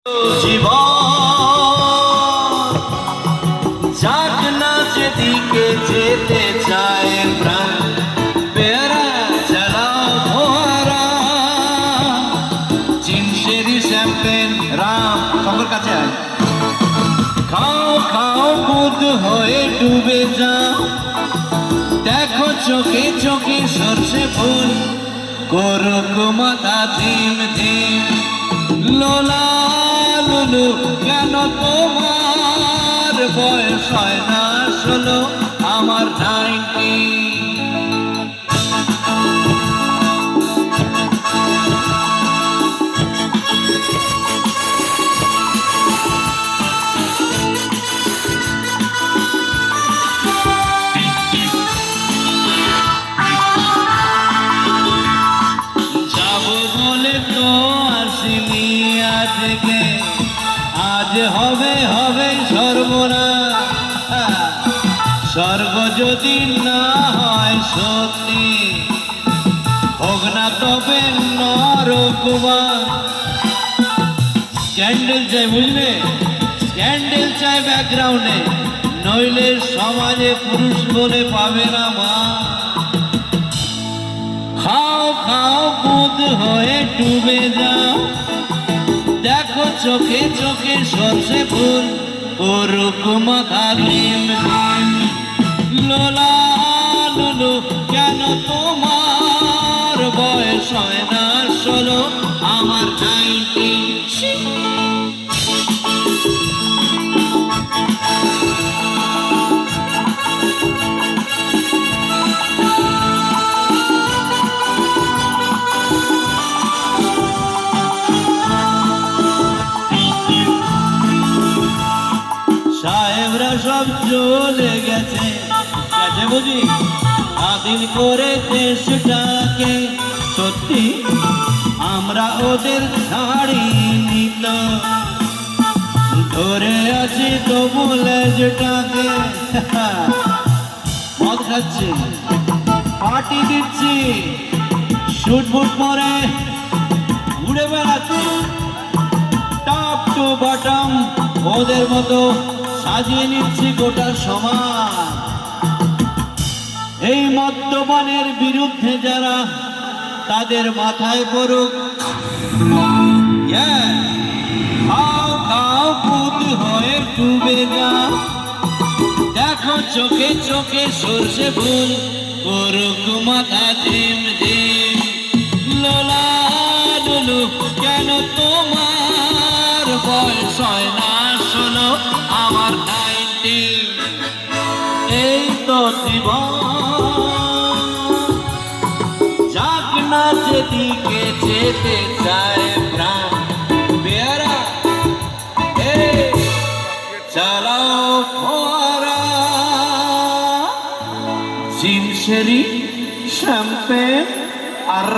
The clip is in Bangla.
জীবন যাক না যেদিকে যেতে চায় প্রাণ পেয়ারা চালাও ফোয়ারা চিনশেরি শ্যাম্পেন রাম সবার কাছে আয় খাও খাও বুধ হয়ে ডুবে যাও দেখো চোখে চোখে সরষে ফুল করুক মাথা ধিম ধিম লোলা লুলু কেন তোমার বয়স হয় না 16 আমার 19 আজ হবে হবে সর্বনাশ স্বর্গ যদি না হয় সত্যি হোক না তবে নরকবাস স্ক্যান্ডেল চাই বুঝলে স্ক্যান্ডেল চাই ব্যাকগ্রাউন্ডে নইলে সমাজে পুরুষ বলে পাবে না মা খাও খাও বুধ হয়ে ডুবে যাও দেখো চোখে চোখে সরষে ফুল করুক মাথা ধিম ধিম লোলা লুলু কেন তোমার বয়স হয় না 16 আমার 19 সাহেবরা সব চলে গেছে গেছে বুঝি স্বাধীন করে দেশটাকে সত্যি আমরা ওদের ছাড়িনি তো ধরে আছি তবু লেজটাকে মদ খাচ্ছি পার্টি দিচ্ছি শুট বুট পরে ঘুরে বেড়াচ্ছি টপ টু বটম ওদের মতো সাজিয়ে নিচ্ছি গোটা সমাজ এই মদ্যপানের বিরুদ্ধে যারা তাদের মাথায় পড়ুক খাও খাও বুধ হয়ে ডুবে যাও দেখো চোখে চোখে সরষে ফুল করুক মাথা ধিম ধিম লোলা লুলু কেন তোমার বয়স হয় না 16 আমার 19 এই তো জীবন যাক না যেদিকে যেতে চায় প্রাণ পেয়ারা চালাও ফোয়ারা চিনশেরি শ্যাম্পেন আর